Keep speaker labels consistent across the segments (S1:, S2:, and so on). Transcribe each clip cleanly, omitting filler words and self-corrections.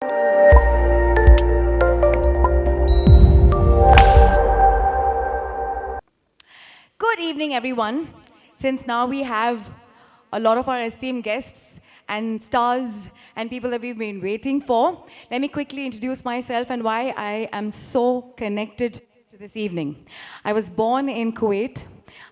S1: Good evening, everyone. Since now we have a lot of our esteemed guests and stars and people that we've been waiting for, let me quickly introduce myself and why I am so connected to this evening. I was born in Kuwait.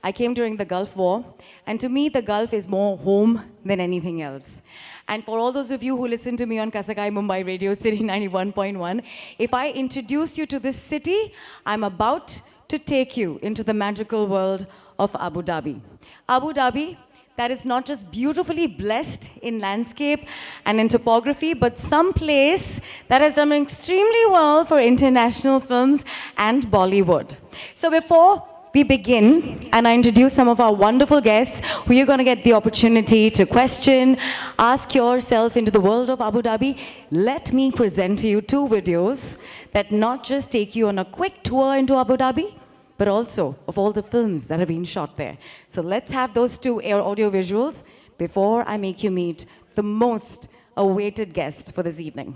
S1: I came during the Gulf War, and to me, the Gulf is more home than anything else. And for all those of you who listen to me on Kasakai Mumbai Radio City 91.1, if I introduce you to this city, I'm about to take you into the magical world of Abu Dhabi. Abu Dhabi, that is not just beautifully blessed in landscape and in topography, but some place that has done extremely well for international films and Bollywood. So before we begin, and I introduce some of our wonderful guests who you're going to get the opportunity to question, ask yourself into the world of Abu Dhabi, let me present to you two videos that not just take you on a quick tour into Abu Dhabi, but also of all the films that have been shot there. So let's have those two audio visuals before I make you meet the most awaited guest for this evening.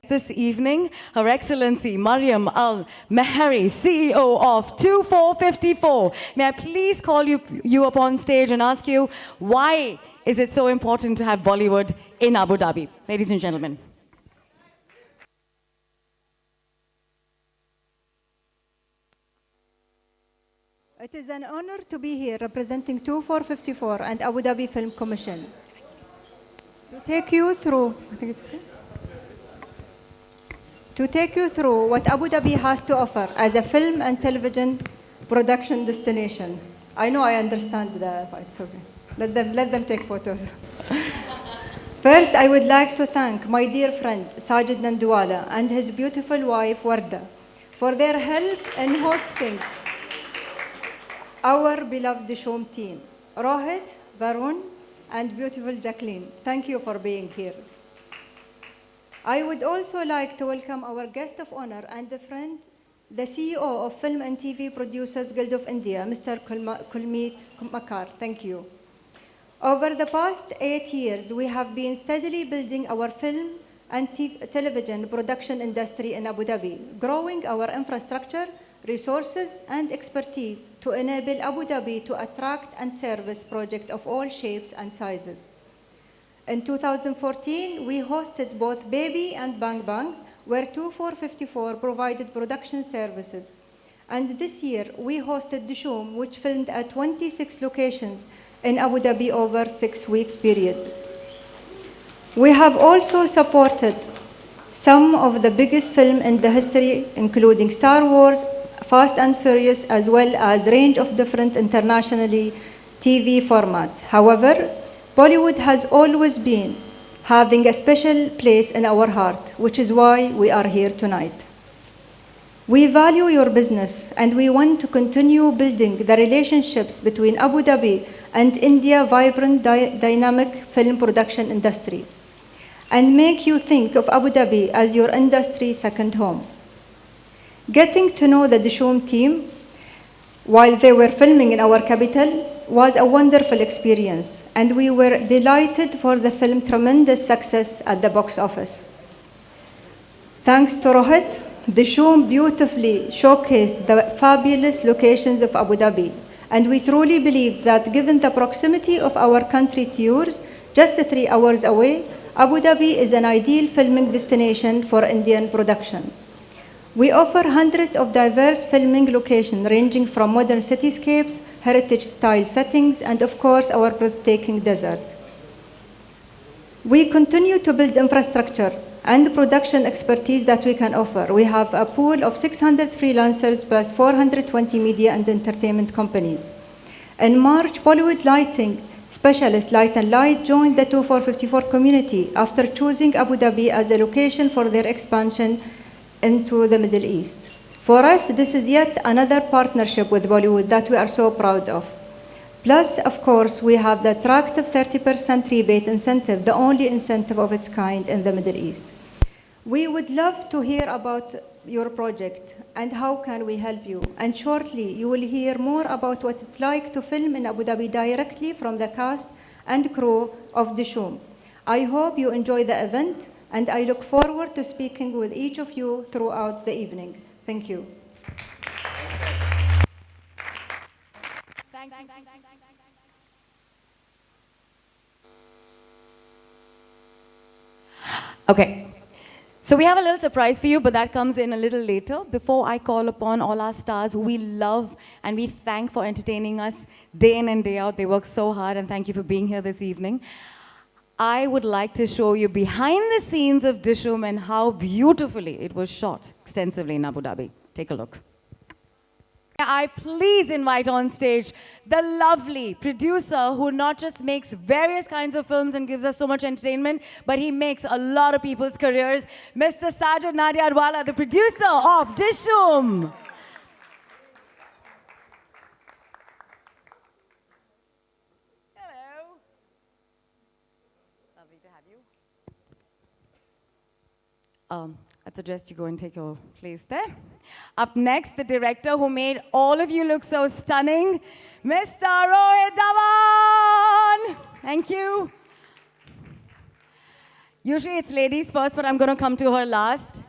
S1: This evening, Her Excellency Mariam Al Mehari, CEO of 2454. May I please call you up on stage and ask you, why is it so important to have Bollywood in Abu Dhabi? Ladies and gentlemen.
S2: It is an honor to be here representing 2454 and Abu Dhabi Film Commission. To take you through what Abu Dhabi has to offer as a film and television production destination. I know I understand the it's okay. Let them take photos. First, I would like to thank my dear friend Sajid Nandwala and his beautiful wife Warda for their help in hosting our beloved Dishoom team, Rohit, Varun, and beautiful Jacqueline. Thank you for being here. I would also like to welcome our guest of honor and a friend, the CEO of Film and TV Producers Guild of India, Mr. Kulmeet Makar. Thank you. Over the past 8 years, we have been steadily building our film and television production industry in Abu Dhabi, growing our infrastructure, resources, and expertise to enable Abu Dhabi to attract and service projects of all shapes and sizes. In 2014, we hosted both Baby and Bang Bang, where 2454 provided production services. And this year, we hosted Dishoom, which filmed at 26 locations in Abu Dhabi over 6 weeks period. We have also supported some of the biggest films in the history, including Star Wars, Fast and Furious, as well as a range of different internationally TV format. However, Bollywood has always been having a special place in our heart, which is why we are here tonight. We value your business and we want to continue building the relationships between Abu Dhabi and India's vibrant dynamic film production industry and make you think of Abu Dhabi as your industry's second home. Getting to know the Dishoom team while they were filming in our capital was a wonderful experience, and we were delighted for the film's tremendous success at the box office. Thanks to Rohit, Dishoom beautifully showcased the fabulous locations of Abu Dhabi, and we truly believe that given the proximity of our country to yours, just 3 hours away, Abu Dhabi is an ideal filming destination for Indian production. We offer hundreds of diverse filming locations ranging from modern cityscapes, heritage-style settings, and of course, our breathtaking desert. We continue to build infrastructure and production expertise that we can offer. We have a pool of 600 freelancers plus 420 media and entertainment companies. In March, Bollywood lighting specialist Light and Light joined the 2454 community after choosing Abu Dhabi as a location for their expansion into the Middle East. For us, this is yet another partnership with Bollywood that we are so proud of. Plus, of course, we have the attractive 30% rebate incentive, the only incentive of its kind in the Middle East. We would love to hear about your project and how can we help you. And shortly, you will hear more about what it's like to film in Abu Dhabi directly from the cast and crew of Dishoom. I hope you enjoy the event. And I look forward to speaking with each of you throughout the evening. Thank you.
S1: Okay. So we have a little surprise for you, but that comes in a little later. Before I call upon all our stars who we love and we thank for entertaining us day in and day out. They work so hard, and thank you for being here this evening. I would like to show you behind the scenes of Dishoom and how beautifully it was shot extensively in Abu Dhabi. Take a look. I please invite on stage the lovely producer who not just makes various kinds of films and gives us so much entertainment, but he makes a lot of people's careers, Mr. Sajid Nadiadwala, the producer of Dishoom. Hello. Lovely to have you. I'd suggest you go and take your place there. Up next, the director who made all of you look so stunning, Mr. Rohit Dhawan. Thank you. Usually it's ladies first, but I'm going to come to her last.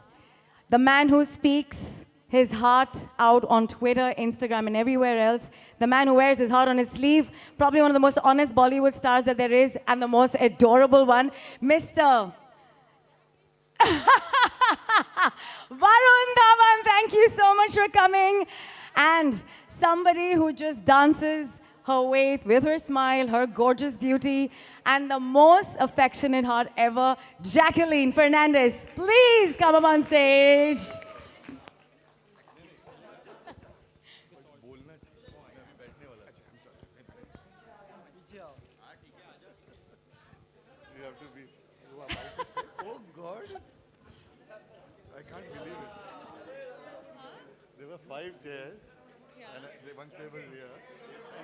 S1: The man who speaks his heart out on Twitter, Instagram, and everywhere else. The man who wears his heart on his sleeve. Probably one of the most honest Bollywood stars that there is, and the most adorable one, Mr. Varun Dhawan, thank you so much for coming. And somebody who just dances her way with her smile, her gorgeous beauty, and the most affectionate heart ever, Jacqueline Fernandez. Please come up on stage.
S3: Oh God! I can't believe it. There were 5 chairs, and one chair was here,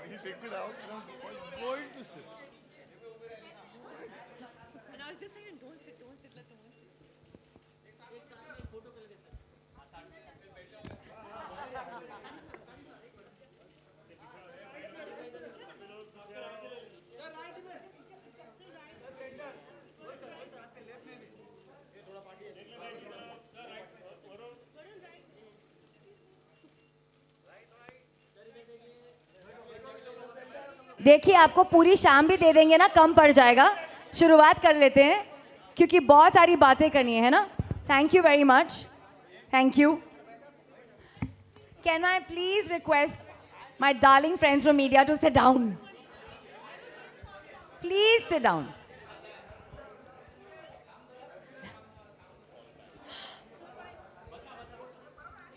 S3: and he took it out, and I'm going to sit.
S4: And I was just saying, don't sit, let them sit.
S1: देखिए आपको पूरी शाम भी दे देंगे ना, कम पड़ जाएगा. शुरुआत कर लेते हैं क्योंकि बहुत सारी बातें करनी है ना. Thank you very much. Thank you. Can I please request my darling friends from media to sit down? Please sit down.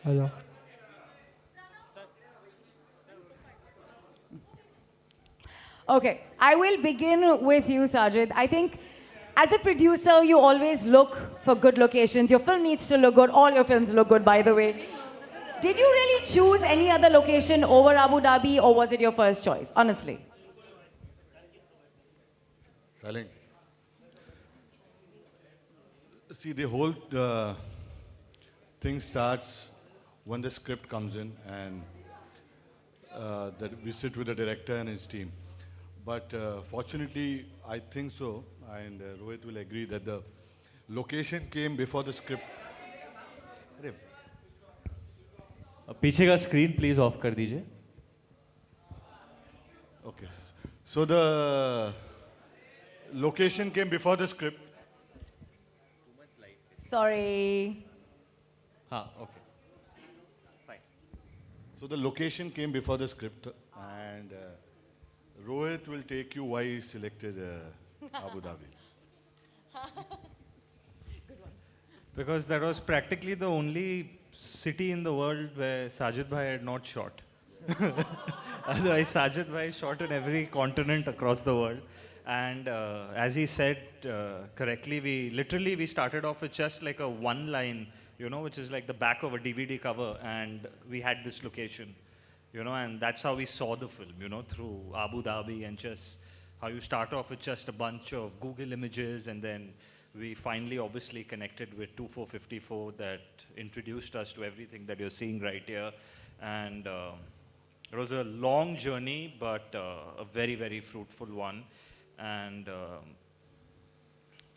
S5: Hello.
S1: Okay, I will begin with you, Sajid. I think as a producer, you always look for good locations. Your film needs to look good. All your films look good, by the way. Did you really choose any other location over Abu Dhabi, or was it your first choice, honestly?
S3: Silent. See, the whole thing starts when the script comes in, and that we sit with the director and his team. But fortunately, I think so, and Rohit will agree that the location came before the script. अरे,
S5: पीछे का screen please of कर दीजिए.
S3: Okay. So the location came before the script.
S1: Sorry.
S5: हाँ, okay.
S3: So the location came before the script, and Rohit will take you why he selected Abu Dhabi.
S5: Because that was practically the only city in the world where Sajid Bhai had not shot. Otherwise, Sajid Bhai shot in every continent across the world. And as he said correctly, we started off with just like a one line, which is like the back of a DVD cover, and we had this location, and that's how we saw the film, through Abu Dhabi, and just how you start off with just a bunch of Google images, and then we finally obviously connected with 2454 that introduced us to everything that you're seeing right here. And it was a long journey, but a very, very fruitful one. And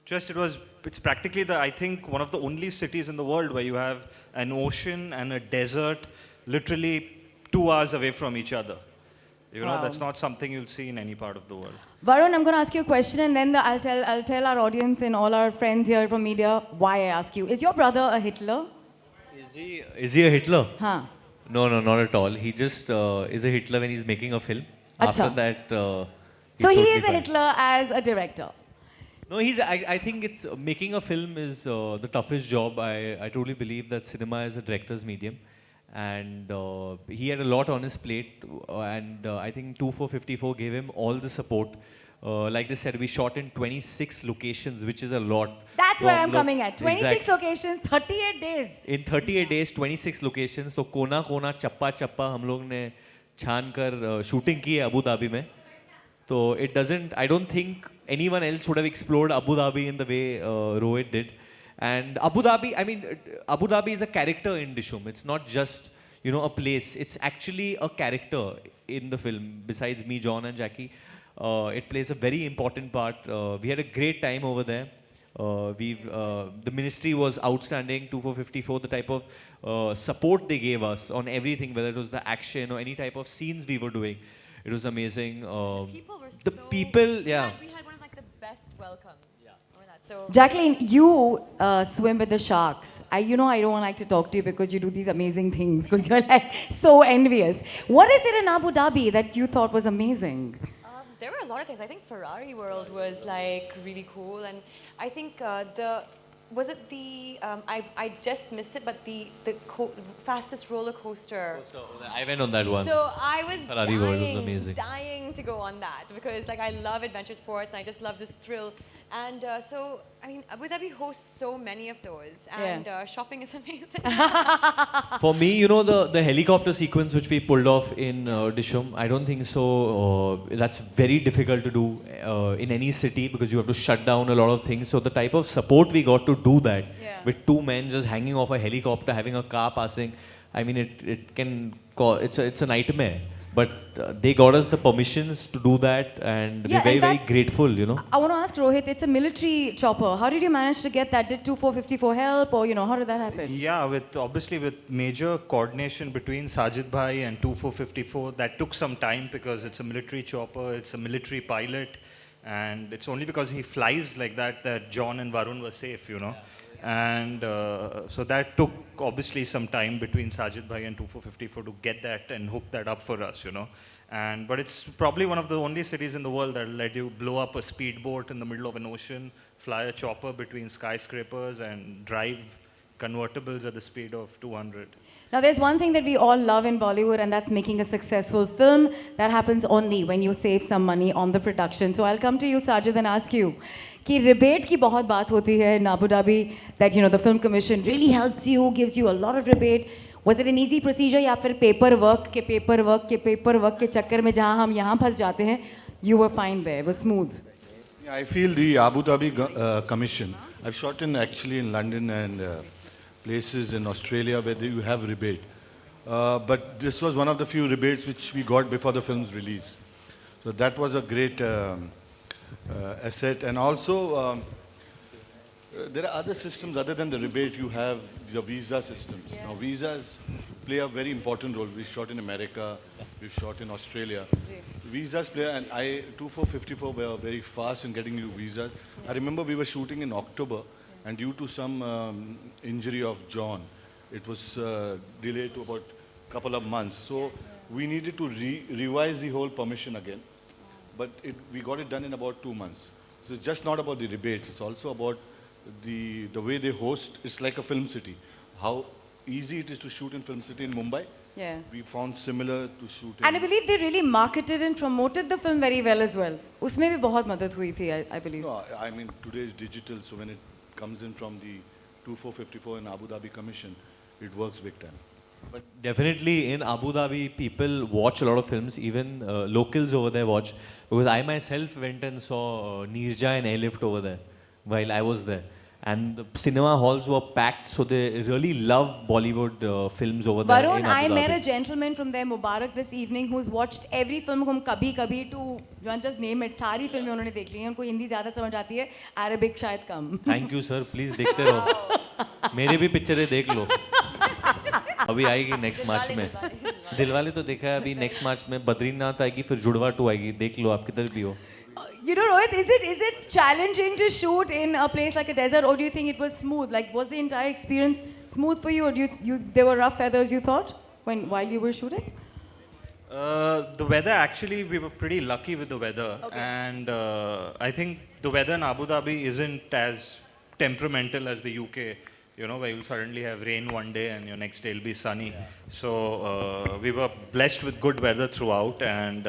S5: It's practically I think, one of the only cities in the world where you have an ocean and a desert literally 2 hours away from each other. You know,
S1: Wow.
S5: that's not something you'll see in any part of the world.
S1: Varun, I'm going to ask you a question, and then I'll tell our audience and all our friends here from media why I ask you. Is your brother a Hitler?
S6: Is he a Hitler?
S1: Huh.
S6: No, not at all. He just is a Hitler when he's making a film.
S1: Acha.
S6: After that,
S1: So he
S6: totally
S1: is a
S6: fine.
S1: Hitler as a director.
S6: No, I think it's making a film is the toughest job. I truly believe that cinema is a director's medium, and he had a lot on his plate, and I think 2454 gave him all the support. Like they said, we shot in 26 locations, which is a lot.
S1: That's where I'm
S6: Look,
S1: coming at. 26
S6: exact-
S1: locations, 38 days.
S6: In 38 days, 26 locations. तो कोना कोना चप्पा चप्पा हम लोग ने छान कर शूटिंग की है अबू धाबी में. So it doesn't. I don't think anyone else would have explored Abu Dhabi in the way Rohit did. And Abu Dhabi, I mean, Abu Dhabi is a character in Dishum. It's not just a place. It's actually a character in the film. Besides me, John, and Jackie, it plays a very important part. We had a great time over there. The ministry was outstanding. 2454, the type of support they gave us on everything, whether it was the action or any type of scenes we were doing. It was amazing.
S4: People were
S6: The
S4: so...
S6: people, yeah.
S4: We had one of like the best welcomes. For that. So
S1: Jacqueline, you swim with the sharks. I don't like to talk to you because you do these amazing things because you're like so envious. What is it in Abu Dhabi that you thought was amazing?
S4: there were a lot of things. I think Ferrari World was like really cool, and I think was it the I just missed it, but the fastest roller coaster.
S6: I went on that one.
S4: So I was
S6: Ferrari World was amazing.
S4: dying to go on that because like I love adventure sports and I just love this thrill. And so, I mean, Abu Dhabi hosts so many of those, and shopping is amazing.
S6: For me, the helicopter sequence which we pulled off in Dishum, I don't think so. That's very difficult to do in any city because you have to shut down a lot of things. So the type of support we got to do that with two men just hanging off a helicopter, having a car passing, I mean, it's a nightmare. But they got us the permissions to do that, and
S1: Yeah,
S6: we're very,
S1: in
S6: very
S1: fact,
S6: grateful,
S1: I want to ask Rohit, it's a military chopper. How did you manage to get that? Did 2454 help, or how did that happen?
S5: Yeah, obviously with major coordination between Sajid Bhai and 2454, that took some time because it's a military chopper, it's a military pilot, and it's only because he flies like that John and Varun were safe, And so that took obviously some time between Sajid Bhai and 2454 to get that and hook that up for us, But it's probably one of the only cities in the world that let you blow up a speedboat in the middle of an ocean, fly a chopper between skyscrapers, and drive convertibles at the speed of 200.
S1: Now, there's one thing that we all love in Bollywood, and that's making a successful film. That happens only when you save some money on the production. So I'll come to you, Sajid, and ask you, कि rebate की बहुत बात होती है in Abu Dhabi, that the film commission really helps you, gives you a lot of rebate. Was it an easy procedure या फिर paperwork के चक्कर में जहाँ हम यहाँ फंस जाते हैं, you were fine there, it was smooth?
S3: Yeah, I feel the Abu Dhabi Commission. I've shot actually in London and places in Australia where you have rebate. But this was one of the few rebates which we got before the film's release. So that was a great asset. And also, there are other systems other than the rebate. You have the visa systems. Now, visas play a very important role. We shot in America, we've shot in Australia. Visas play, and 2454 were very fast in getting you visas. I remember we were shooting in October, and due to some injury of John, it was delayed to about a couple of months. So we needed to revise the whole permission again. But we got it done in about 2 months. So it's just not about the rebates, it's also about the way they host. It's like a film city. How easy it is to shoot in film city in Mumbai.
S1: Yeah.
S3: We found similar to shoot in...
S1: And I believe they really marketed and promoted the film very well as well. उसमें भी बहुत मदद हुई थी, I believe.
S3: No, I mean, today is digital, so when it comes in from the 2454 and Abu Dhabi Commission, it works big time.
S6: But definitely in Abu Dhabi, people watch a lot of films, even locals over there watch. Because I myself went and saw Neerja and Airlift over there while I was there. and the cinema halls were packed. So they really love Bollywood films over there.
S1: Varun,
S6: in Abu
S1: I met
S6: Dhabi.
S1: a gentleman from there, Mubarak, this evening, who's watched every film from Kabhi Kabhi to, you want just name it, सारी फिल्में उन्होंने देख ली हैं. उनको हिंदी ज़्यादा समझ आती है, Arabic शायद कम.
S6: थैंक यू सर, प्लीज देखते रहो. मेरे भी पिक्चरें देख लो. अभी आएगी नेक्स्ट मार्च में. दिलवाले तो देखा है. अभी नेक्स्ट मार्च में बद्रीनाथ आएगी, फिर जुड़वा 2 आएगी. देख लो, आप किधर भी हो.
S1: You know, Rohit, is it challenging to shoot in a place like a desert, or do you think it was smooth? Like, was the entire experience smooth for you, or there were rough feathers you thought while you were shooting?
S5: The weather, actually, we were pretty lucky with the weather.
S1: Okay.
S5: And I think the weather in Abu Dhabi isn't as temperamental as the UK, you know, where you'll suddenly have rain one day and your next day will be sunny. So we were blessed with good weather throughout, and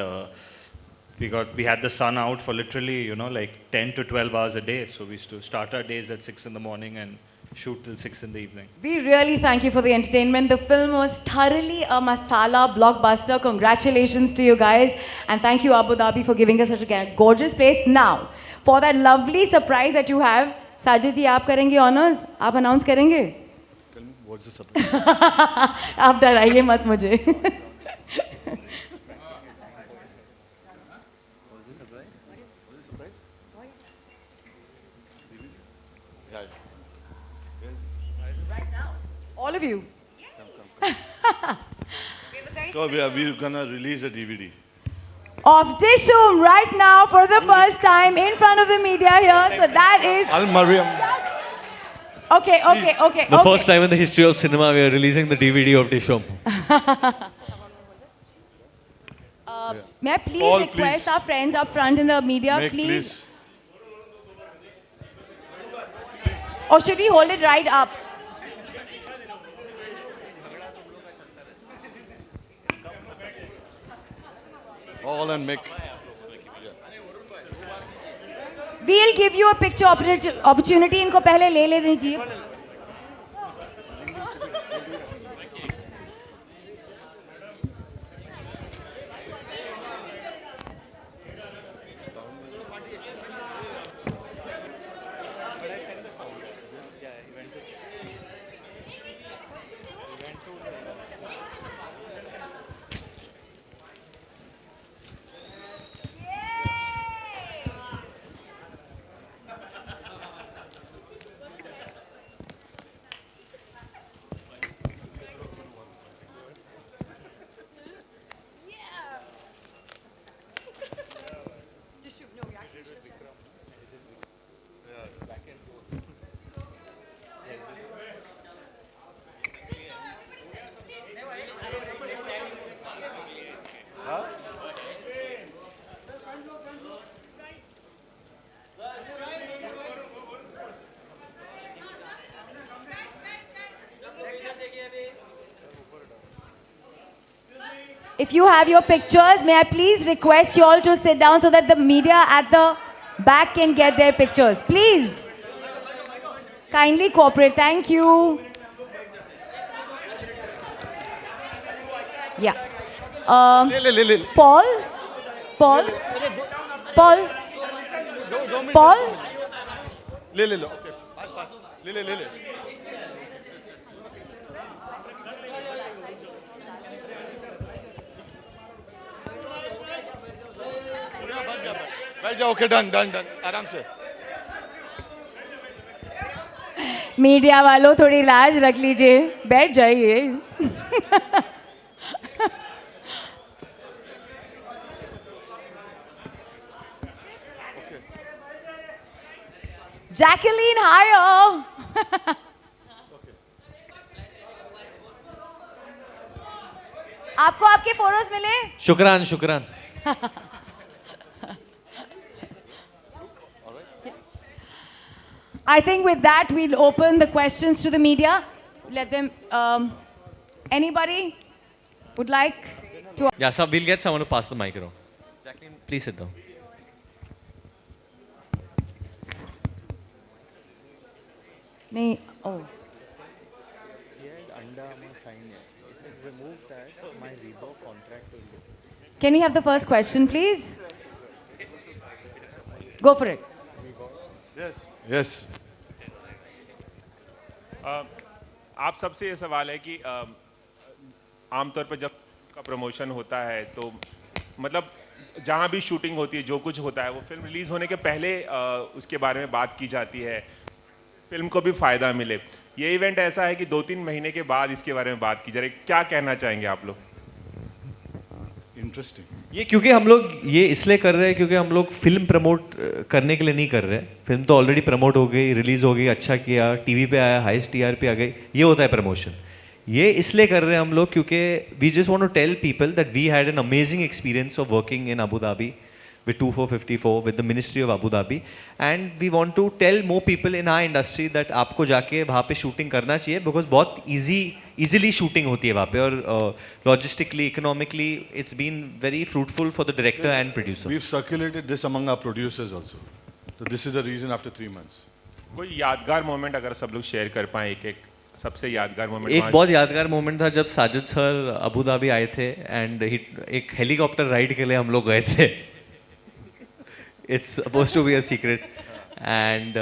S5: we had the sun out for literally, you know, like 10 to 12 hours a day. So we used to start our days at 6 in the morning and shoot till 6 in the evening.
S1: We really thank you for the entertainment. The film was thoroughly a masala blockbuster. Congratulations to you guys. And thank you, Abu Dhabi, for giving us such a gorgeous place. Now, for that lovely surprise that you have, Sajid ji, आप करेंगे honors? आप announce करेंगे?
S3: Tell me, what's the surprise?
S1: आप डराइए मत मुझे. All of you.
S3: So we're gonna release a DVD.
S1: Of Dishoom right now for the first time in front of the media here. So that is...
S3: Al Mariam.
S1: Okay.
S6: The first time in the history of cinema, we are releasing the DVD of Dishom.
S1: May I please
S3: All,
S1: request
S3: please.
S1: our friends up front in the media,
S3: Make,
S1: please? Or should we hold it right up?
S3: All and make.
S1: We'll give you a picture opportunity. इनको पहले ले दीजिए. If you have your pictures, may I please request you all to sit down so that the media at the back can get their pictures. Please. Kindly cooperate. Thank you. Yeah. Paul?
S3: ले लो. Okay. पास. ले. बैठ जाओ. Okay, done. आराम से.
S1: Media वालों थोड़ी लाज रख लीजिए. बैठ जाइए. Jacqueline, higher. आपको आपके फोटोज मिले?
S6: शुक्रान.
S1: I think with that we'll open the questions to the media. Let them. Anybody would like to?
S6: Yeah, so we'll get someone to pass the mic around. Jacqueline, please sit down.
S1: Nee. Oh. Can we have the first question, please? Go for it.
S3: Yes.
S7: आप सबसे ये सवाल है कि आमतौर पर जब का प्रमोशन होता है तो मतलब जहाँ भी शूटिंग होती है जो कुछ होता है वो फिल्म रिलीज़ होने के पहले उसके बारे में बात की जाती है, फिल्म को भी फ़ायदा मिले। ये इवेंट ऐसा है कि 2-3 महीने के बाद इसके बारे में बात की जा रही है, क्या कहना चाहेंगे आप लोग?
S3: इंटरेस्टिंग।
S6: ये क्योंकि हम लोग ये इसलिए कर रहे हैं क्योंकि हम लोग फिल्म प्रमोट करने के लिए नहीं कर रहे हैं। फिल्म तो ऑलरेडी प्रमोट हो गई, रिलीज हो गई, अच्छा किया, टीवी पे आया, हाईएस्ट टीआरपी आ गई, ये होता है प्रमोशन। ये इसलिए कर रहे हैं हम लोग क्योंकि we just want to tell people that we had an amazing experience of working in Abu Dhabi with 2454 with the Ministry of Abu Dhabi, and we want to tell more people in our industry that आपको जाके वहाँ पे shooting करना चाहिए because बहुत easily shooting होती है वहाँ पे और logistically, economically it's been very fruitful for the director and producer.
S3: We've circulated this among our producers also. So this is the reason after 3 months.
S7: कोई यादगार मोमेंट अगर सब लोग शेयर कर पाएं, एक सबसे यादगार मोमेंट?
S6: एक बहुत यादगार मोमेंट था जब साजिद सर अबू धाबी आए थे एंड एक हेलीकॉप्टर राइड के लिए हम लोग गए थे। It's supposed to be a secret, and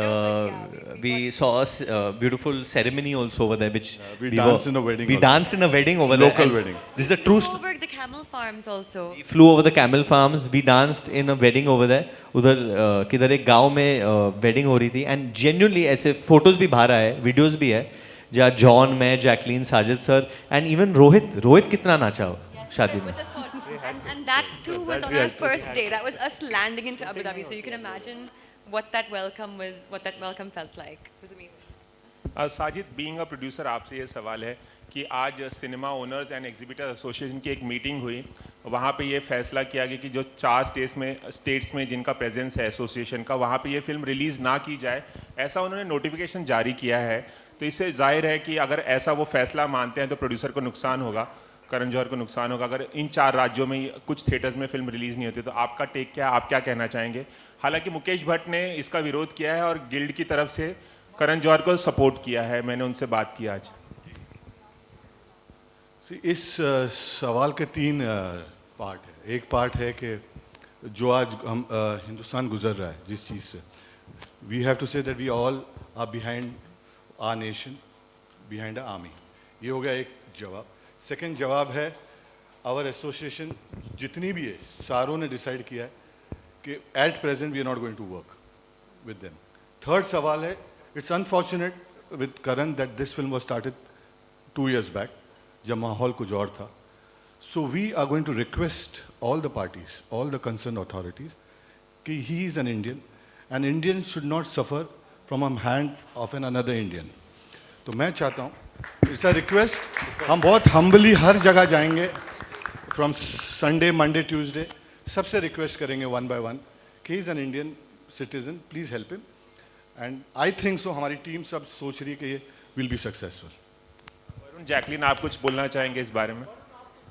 S6: we saw a beautiful ceremony also over there, which
S3: we danced in a wedding.
S6: We danced in a wedding over there.
S3: Local wedding.
S6: This is a true
S4: Flew over the camel farms also.
S6: We flew over the camel farms. We danced in a wedding over there. उधर किधर एक गांव में wedding हो रही थी, and genuinely ऐसे photos भी बाहर आए, videos भी है, जहाँ जॉन, मैं, Jacqueline, Sajid sir, and even Rohit कितना नाचा हो शादी में।
S4: And that too was on our first day. That was us landing into Abu Dhabi. So you can imagine what that welcome felt like. It was amazing.
S7: Sajid, being a producer, आपसे ये सवाल है कि आज cinema owners and exhibitor association की एक meeting हुई, वहाँ पे ये फैसला किया गया कि जो 4 स्टेट्स में जिनका प्रेजेंस है एसोसिएशन का, वहाँ पे ये फिल्म रिलीज़ ना की जाए, ऐसा उन्होंने नोटिफिकेशन जारी किया है। तो इससे जाहिर है कि अगर ऐसा वो फैसला मानते हैं तो प्रोड्यूसर को नुकसान होगा, करण जौहर को नुकसान होगा अगर इन 4 राज्यों में कुछ थिएटर्स में फिल्म रिलीज़ नहीं होती। तो आपका टेक क्या है, आप क्या कहना चाहेंगे? हालांकि मुकेश भट्ट ने इसका विरोध किया है और गिल्ड की तरफ से करण जौहर को सपोर्ट किया है, मैंने उनसे बात की आज।
S3: इस सवाल के 3 पार्ट है। एक पार्ट है कि जो आज हम हिंदुस्तान गुजर रहा है जिस चीज़ से, we have to say that we all are behind our nation, behind our army. ये हो गया एक जवाब। सेकेंड जवाब है, आवर एसोसिएशन जितनी भी है सारों ने डिसाइड किया है कि at present we are not going to work with them. Third सवाल है, it's unfortunate with Karan that this film was started 2 years back जब माहौल कुछ और था। So we are going to request all the parties, all the concern authorities कि he is an Indian and Indian should not suffer from a hand of an another Indian. तो मैं चाहता हूँ, इट्स अ रिक्वेस्ट, हम बहुत humbly हर जगह जाएंगे, from Sunday, Monday, Tuesday, सबसे रिक्वेस्ट करेंगे 1 by 1 कि is an Indian citizen, please help him. And I think so हमारी टीम सब सोच रही है कि ये will be successful.
S7: Varun, Jacqueline, आप कुछ बोलना चाहेंगे इस बारे में?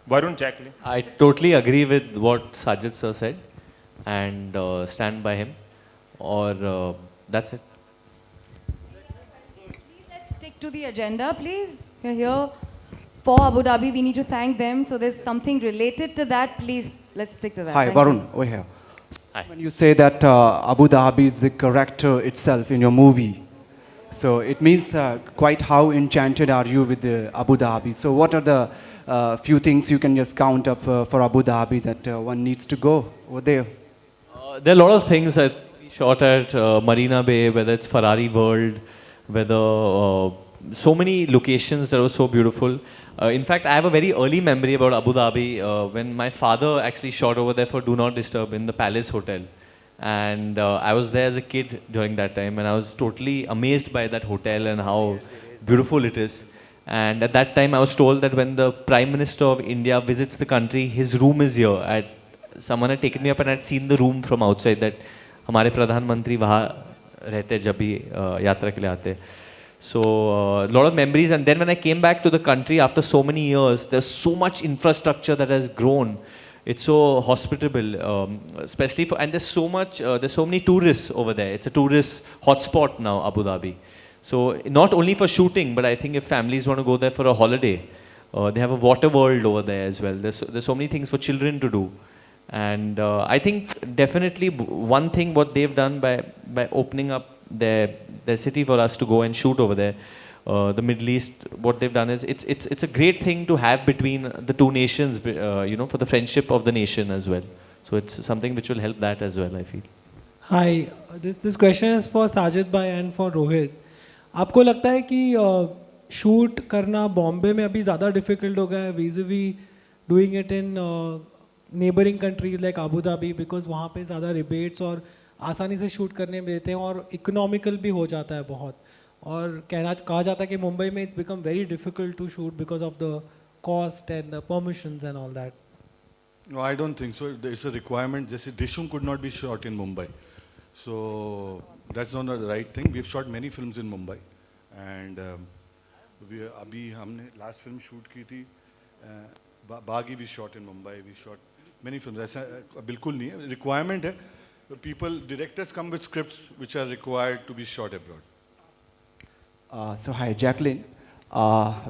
S7: Varun, Jacqueline.
S6: I totally agree with what Sajid sir said and stand by him, or that's it.
S1: Let's stick to the agenda, please. We're here for Abu Dhabi. We need to thank them. So there's something related to that. Please, let's stick to that.
S8: Hi,
S1: Thank
S8: Varun,
S1: you.
S8: over here.
S6: Hi.
S8: When you say that Abu Dhabi is the character itself in your movie, so it means quite how enchanted are you with the Abu Dhabi? So what are the few things you can just count up for Abu Dhabi that one needs to go over there?
S6: There are a lot of things that we shot at Marina Bay, whether it's Ferrari World, whether so many locations that were so beautiful. In fact, I have a very early memory about Abu Dhabi when my father actually shot over there for Do Not Disturb in the Palace Hotel. And I was there as a kid during that time, and I was totally amazed by that hotel and how beautiful it is. And at that time, I was told that when the Prime Minister of India visits the country, his room is here. Someone had taken me up and had seen the room from outside, that हमारे प्रधानमंत्री वहाँ रहते जब भी यात्रा के लिए आते. So a lot of memories. And then when I came back to the country after so many years, there's so much infrastructure that has grown. It's so hospitable, especially for, and there's so many tourists over there. It's a tourist hotspot now, Abu Dhabi. So not only for shooting, but I think if families want to go there for a holiday, they have a water world over there as well. There's so many things for children to do. And I think definitely one thing what they've done by opening up their city for us to go and shoot over there the Middle East, what they've done is it's a great thing to have between the two nations, for the friendship of the nation as well. So it's something which will help that as well, I feel.
S9: Hi, this question is for Sajid bhai and for Rohit. आपको लगता है कि shoot करना बॉम्बे में अभी ज़्यादा difficult हो गया है vis-a-vis doing it in neighbouring countries like Abu Dhabi, because वहाँ पे ज़्यादा रिबेट्स और आसानी से शूट करने में देते हैं और इकोनॉमिकल भी हो जाता है बहुत, और कहा जाता है कि मुंबई में it's become very difficult to shoot because of the cost and the permissions and all that.
S3: No, I don't think so. There's a requirement. Just Dishum could not be shot in Mumbai, so that's not the right thing. We've shot many films in Mumbai, and अभी हमने last film shoot की थी बागी. We shot in Mumbai. We shot many films. ऐसा बिल्कुल नहीं है. Requirement है. Directors come with scripts which are required to be shot abroad.
S8: So hi, Jacqueline.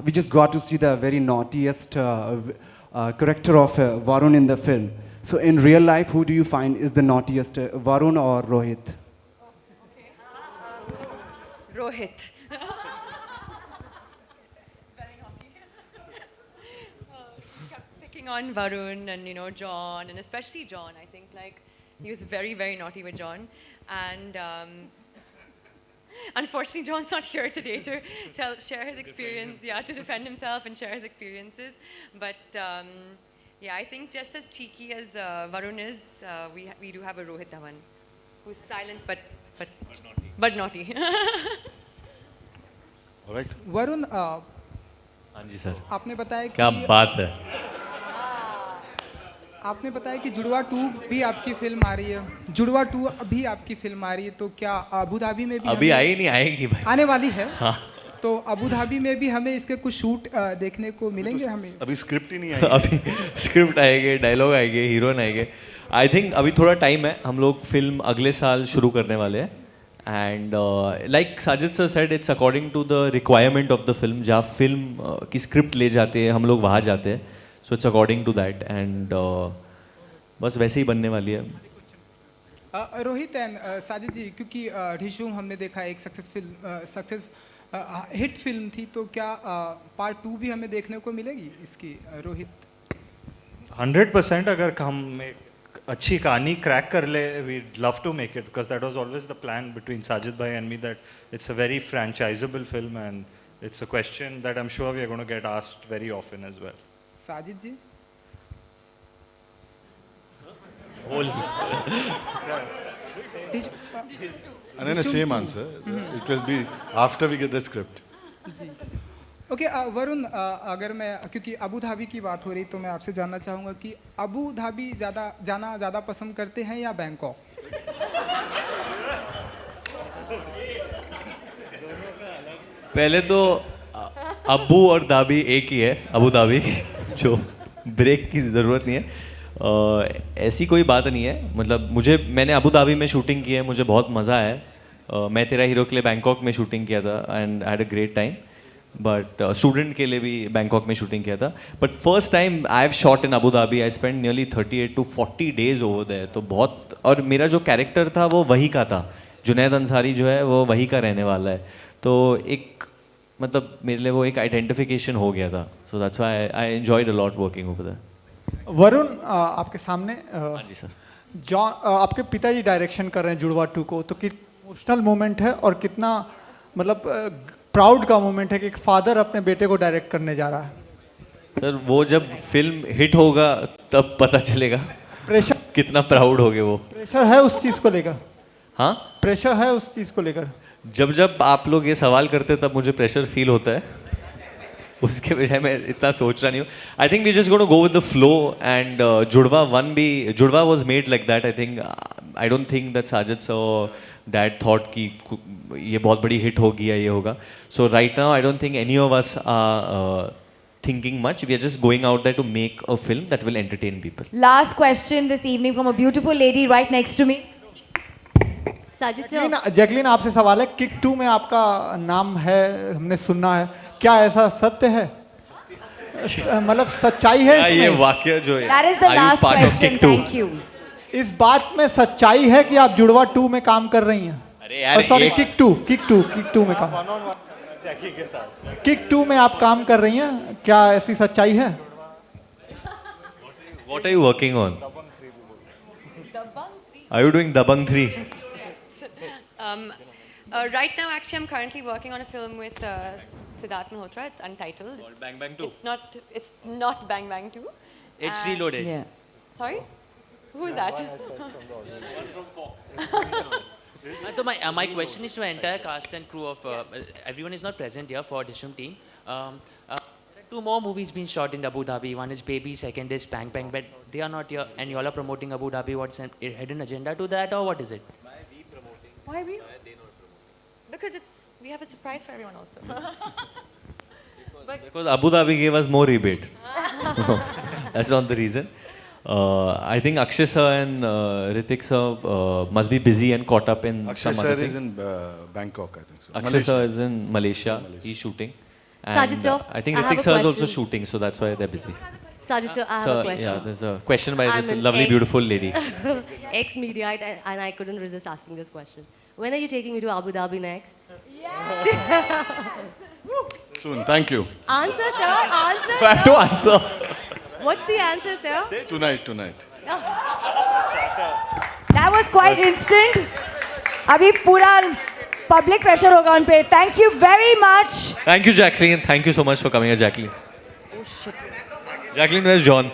S8: We just got to see the very naughtiest character of Varun in the film. So in real life, who do you find is the naughtiest, Varun or Rohit?
S4: Rohit. Kept picking on Varun and John, and especially John. I think he was very, very naughty with John, and unfortunately John's not here today to share his experience, to defend himself and share his experiences. But I think just as cheeky as Varun is, we do have a Rohit Dhawan, who's silent but naughty.
S3: All right.
S10: Varun,
S6: हाँ जी sir.
S10: आपने बताया
S6: क्या बात है.
S10: आपने बताया कि जुड़वा 2 भी आपकी फिल्म आ रही है. जुड़वा 2 अभी आपकी फिल्म आ रही है, तो क्या अबू धाबी में भी
S6: अभी आई नहीं, आएगी भाई,
S10: आने वाली है?
S6: हाँ.
S10: तो अबू धाबी में भी हमें इसके कुछ शूट देखने को मिलेंगे हमें?
S3: अभी स्क्रिप्ट ही नहीं आई.
S6: अभी स्क्रिप्ट आएगी, डायलॉग आएंगे, हीरोइन आएंगे. आई थिंक अभी थोड़ा टाइम है. हम लोग फिल्म अगले साल शुरू करने वाले हैं. And like Sajid sir said, it's according to the requirement of the film. जहाँ फिल्म की स्क्रिप्ट ले जाते हैं हम लोग, वहाँ जाते हैं. So it's according to that, and बस वैसे ही बनने वाली है.
S10: रोहित एंड साजिद जी, क्योंकि ढिशूम हमने देखा एक सक्सेस हिट फिल्म थी, तो क्या पार्ट 2 भी हमें देखने को मिलेगी इसकी? रोहित.
S5: 100% अगर हम एक अच्छी कहानी क्रैक कर ले, we'd love to make it, because that was always the plan between Sajid bhai and me, that it's a very franchisable film and it's a question that I'm sure we are going to get asked very often as well.
S10: Sajid ji.
S3: And then the same answer. It will be after we get the script.
S10: जी. Okay Varun, अगर मैं, क्योंकि Abu Dhabi की बात हो रही, तो मैं आपसे जानना चाहूँगा कि अबू धाबी जाना ज़्यादा पसंद करते हैं या बैंकॉक?
S6: पहले तो अबू और धाबी एक ही है, अबू धाबी, जो ब्रेक की ज़रूरत नहीं है. ऐसी कोई बात नहीं है. मतलब मैंने अबू धाबी में शूटिंग की है, मुझे बहुत मज़ा आया है. मैं तेरा हीरो के लिए बैंकॉक में शूटिंग किया था and I had a great time. But student के लिए भी बैंकॉक में शूटिंग किया था. But first time I have shot in Abu Dhabi. I spend nearly 38 to 40 days over there. तो बहुत, और मेरा जो कैरेक्टर था वो वही का था. जुनैद अंसारी जो है वो वही का रहने वाला है. तो एक मतलब मेरे लिए वो एक आइडेंटिफिकेशन हो गया था. So that's why I enjoyed a lot working over there.
S11: Varun, आपके सामने
S6: हाँ जी सर.
S11: जॉन, आपके पिताजी डायरेक्शन कर रहे हैं जुड़वा 2 को, तो कितना इमोशनल मोमेंट है और कितना मतलब प्राउड का मोमेंट है कि एक फादर अपने बेटे को डायरेक्ट करने जा रहा है?
S6: सर वो जब फिल्म हिट होगा तब पता चलेगा
S11: प्रेशर
S6: कितना प्राउड हो गए वो.
S11: प्रेशर है उस चीज़ को लेकर?
S6: हाँ,
S11: प्रेशर है उस चीज़ को लेकर?
S6: जब आप लोग ये सवाल करते तब मुझे प्रेशर फील होता है. उसके बजाय मैं इतना सोच रहा नहीं हूँ. I think we just gonna go with the flow. And Judwaa was made like that. I think I don't think that Sajid sir dad thought कि ये बहुत बड़ी हिट होगी या ये होगा. So right now I don't think any of us are thinking much. We are just going out there to make a film that will entertain people.
S1: Last question this evening from a beautiful lady right next to me. Sajid,
S11: Jacqueline, आपसे सवाल है. Kick 2 में आपका नाम है, हमने सुना है, क्या ऐसा सत्य है? मतलब सच्चाई है इसमें?
S6: ये वाक्य जो है,
S1: that is the last question. Thank you.
S11: इस बात में सच्चाई है कि आप जुड़वा 2 में काम कर रही हैं?
S6: अरे यार,
S11: सॉरी, किक 2 में काम.
S5: जैकी के साथ।
S11: किक 2 में आप काम कर रही हैं, क्या ऐसी सच्चाई है?
S6: What are you working on? Are you doing Dabang 3?
S4: Right now, actually, I'm currently working on a film with Siddharth Malhotra. It's untitled.
S12: Called Bang Bang 2.
S4: It's not Bang Bang 2.
S12: It's reloaded.
S1: Yeah.
S4: Sorry? Who is that?
S12: So my question is to the entire cast and crew of everyone is not present here for Dishum team. There are 2 more movies being shot in Abu Dhabi. One is Baby, second is Bang Bang. But they are not here, and you all are promoting Abu Dhabi. What's a hidden agenda to that, or what is it?
S4: Why are we? Because we have a surprise for everyone also.
S6: Because Abu Dhabi gave us more rebate. That's not the reason. I think Akshay sir and Ritik sir must be busy and caught up in
S3: Akshay
S6: some
S3: sir
S6: other
S3: is
S6: thing.
S3: in Bangkok, I think so.
S6: Akshay sir is in Malaysia. He's shooting. And
S13: Sajid sir,
S6: I think
S13: I have
S6: Ritik
S13: a
S6: sir is also
S13: question.
S6: shooting, so that's why they're busy.
S13: Sajid sir, I have
S6: So
S13: a question.
S6: yeah, there's a question by
S13: I'm
S6: this
S13: an
S6: lovely, beautiful lady.
S13: Ex-Mediaite, and I couldn't resist asking this question. When are you taking me to Abu Dhabi next?
S3: Soon, thank you.
S13: Answer, sir. Answer.
S6: I have to answer.
S13: What's the answer, sir?
S3: Tonight.
S1: That was quite instant. अभी पूरा public pressure होगा उन पे. Thank you very much.
S6: Thank you, Jacqueline. Thank you so much for coming here, Jacqueline.
S13: Oh shit.
S6: Jacqueline, where's John?